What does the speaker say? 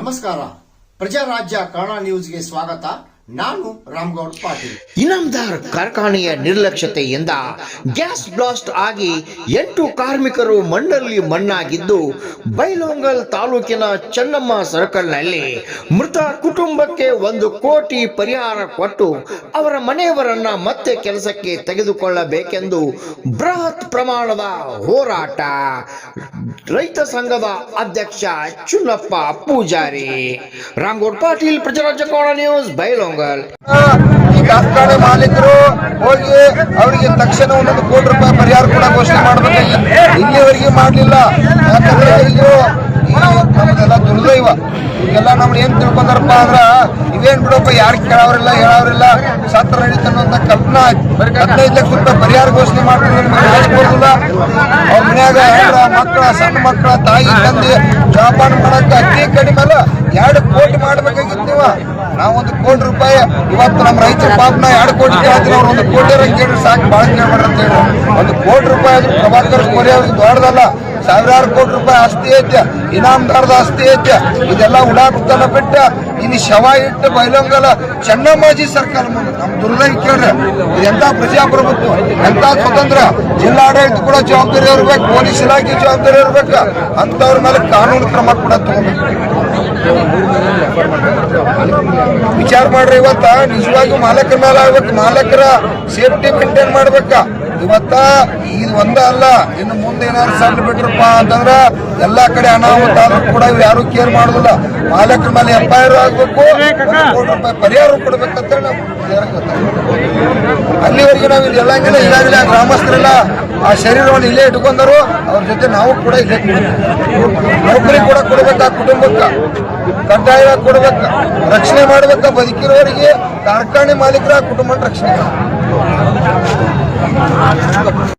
ನಮಸ್ಕಾರ. ಪ್ರಜಾರಾಜ್ಯ ಕನ್ನಡ ನ್ಯೂಸ್ಗೆ ಸ್ವಾಗತ. ನಾನು ರಾಮಗೌಡ ಪಾಟೀಲ್. ಇನಾಮದಾರ್ ಕಾರ್ಖಾನೆಯ ನಿರ್ಲಕ್ಷ್ಯತೆಯಿಂದ ಗ್ಯಾಸ್ ಬ್ಲಾಸ್ಟ್ ಆಗಿ 8 ಕಾರ್ಮಿಕರು ಮಣ್ಣಲ್ಲಿ ಮಣ್ಣಾಗಿದ್ದು ಬೈಲಹೊಂಗಲ ತಾಲೂಕಿನ ಚೆನ್ನಮ್ಮ ಸರ್ಕಲ್ನಲ್ಲಿ ಮೃತ ಕುಟುಂಬಕ್ಕೆ 1 ಕೋಟಿ ಪರಿಹಾರ ಕೊಟ್ಟು ಅವರ ಮನೆಯವರನ್ನ ಮತ್ತೆ ಕೆಲಸಕ್ಕೆ ತೆಗೆದುಕೊಳ್ಳಬೇಕೆಂದು ಬೃಹತ್ ಪ್ರಮಾಣದ ಹೋರಾಟ. ರೈತ ಸಂಘದ ಅಧ್ಯಕ್ಷ ಚುನ್ನಪ್ಪ ಪೂಜಾರಿ. ರಾಮಗೌಡ ಪಾಟೀಲ್, ಪ್ರಜಾರಾಜ್ಯ ಕನ್ನಡ ನ್ಯೂಸ್, ಬೈಲಹೊಂಗಲ. ಈ ಕಾರ್ಖಾನೆ ಮಾಲೀಕರು ಹೋಗಿ ಅವರಿಗೆ ತಕ್ಷಣ 1 ಕೋಟಿ ರೂಪಾಯಿ ಪರಿಹಾರ ಕೂಡ ಘೋಷಣೆ ಮಾಡಬೇಕಾಗಿತ್ತು. ಇಲ್ಲಿವರೆಗೆ ಮಾಡಲಿಲ್ಲ. ಯಾಕಂದ್ರೆ ಇದು ನಮ್ದೆಲ್ಲ ದುರ್ದೈವ. ಈಗೆಲ್ಲ ನಮ್ಗೆ ಏನ್ ತಿಳ್ಕೊಂಡಾರಪ್ಪ ಅಂದ್ರ ಇವೇನ್ ಬಿಡಪ್ಪ, ಯಾರು ಕೇಳೋರಿಲ್ಲ ಹೇಳೋರಿಲ್ಲ, ಸತ್ರ ನಡೀತಾನಂತ ಕಲ್ಪನಾ 15 ಲಕ್ಷ ರೂಪಾಯಿ ಪರಿಹಾರ ಘೋಷಣೆ ಮಾಡ್ತಾರೆ. ಹಾಸ್ಬೋದಿಲ್ಲ. ಅವ್ರ ಮನ್ಯಾಗ ಮಕ್ಕಳ, ಸಣ್ಣ ಮಕ್ಕಳ, ತಾಯಿ ತಂದೆ ಜೋಪಾನ ಮಾಡಕ್ಕೆ ಅತಿ ಕಡಿಮೆ ಅಲ್ಲ 2 ಕೋಟಿ ಮಾಡ್ಬೇಕಾಗಿತ್ತು. ನೀವು ನಾವು 1 ಕೋಟಿ ರೂಪಾಯಿ ಇವತ್ತು ನಮ್ಮ ರೈತರ ಪಾಪನ 2 ಕೋಟಿ ಕೇಳ್ತೀವಿ. ಅವ್ರು 1 ಕೋಟಿ ಕೇಳಿ ಸಾಕು, ಭಾಳ ಕೇಳ್ಬಾರ್ದು ಅಂತ ಹೇಳಿ 1 ಕೋಟಿ ರೂಪಾಯಿ ಆದ್ರೂ ಪ್ರಭಾಕರ್ ಕೋರಿ ಅವ್ರಿಗೆ ದೊಡ್ಡದಲ್ಲ. ಸಾವಿರಾರು ಕೋಟಿ ರೂಪಾಯಿ ಆಸ್ತಿ ಐತೆ, ಇನಾಮದಾರದ ಆಸ್ತಿ ಐತೆ. ಇದೆಲ್ಲ ಉಡಾಕುತ್ತಾನ ಬಿಟ್ಟ ಇಲ್ಲಿ ಶವ ಇಟ್ಟು ಬೈಲಹೊಂಗಲ ಚೆನ್ನಮ್ಮಾಜಿ ಸರ್ಕಾರ ಮುಂದೆ ನಮ್ ದುರ್ದೈವ ಕೇಳ್ರಿ. ಇದೆಂತ ಪ್ರಜಾಪ್ರಭುತ್ವ, ಎಂತ ಸ್ವತಂತ್ರ. ಜಿಲ್ಲಾಡಳಿತ ಕೂಡ ಜವಾಬ್ದಾರಿ ಇರ್ಬೇಕು, ಪೊಲೀಸ್ ಇಲಾಖೆ ಜವಾಬ್ದಾರಿ ಇರ್ಬೇಕು. ಅಂತವ್ರ ಮೇಲೆ ಕಾನೂನು ಕ್ರಮ ಕೂಡ ತಗೋಬೇಕು. ವಿಚಾರ ಮಾಡ್ರಿ. ಇವತ್ತ ನಿಜವಾಗಿ ಮಾಲಕರ ಮೇಲೆ ಆಗ್ಬೇಕು, ಮಾಲಕರ ಸೇಫ್ಟಿ ಮೇಂಟೈನ್ ಮಾಡ್ಬೇಕ. ಇವತ್ತ ಇದು ಒಂದೇ ಅಲ್ಲ, ಇನ್ನು ಮುಂದೆ ಏನಾದ್ರು ಸಣ್ಣ ಬಿಟ್ರಪ್ಪ ಅಂತಂದ್ರ ಎಲ್ಲಾ ಕಡೆ ಅನಾಹುತ ಆದ್ರೂ ಕೂಡ ಯಾರು ಕೇರ್ ಮಾಡುದಿಲ್ಲ. ಮಾಲಕರ ಮೇಲೆ FIR ಆಗ್ಬೇಕು, 1 ಕೋಟಿ ರೂಪಾಯಿ ಪರಿಹಾರ ಕೊಡ್ಬೇಕಂತ ನಾವು ಅಲ್ಲಿವರೆಗೆ ನಾವು ಇಲ್ಲಿ ಎಲ್ಲಂಗಿಲ್ಲ. ಈಗಾಗಲೇ ಗ್ರಾಮಸ್ಥರೆಲ್ಲ ಆ ಶರೀರವನ್ನು ಇಲ್ಲೇ ಇಟ್ಕೊಂಡರು. ಅವ್ರ ಜೊತೆ ನಾವು ಕೂಡ ಇಲ್ಲೇ ನೌಕರಿ ಕೂಡ ಕೊಡ್ಬೇಕ, ಕುಟುಂಬಕ್ಕ ಕಡ್ಡಾಯ ಕೊಡ್ಬೇಕ, ರಕ್ಷಣೆ ಮಾಡ್ಬೇಕ. ಬದುಕಿರೋರಿಗೆ ಕಾರ್ಖಾನೆ ಮಾಲೀಕರ ಕುಟುಂಬ ರಕ್ಷಣೆ.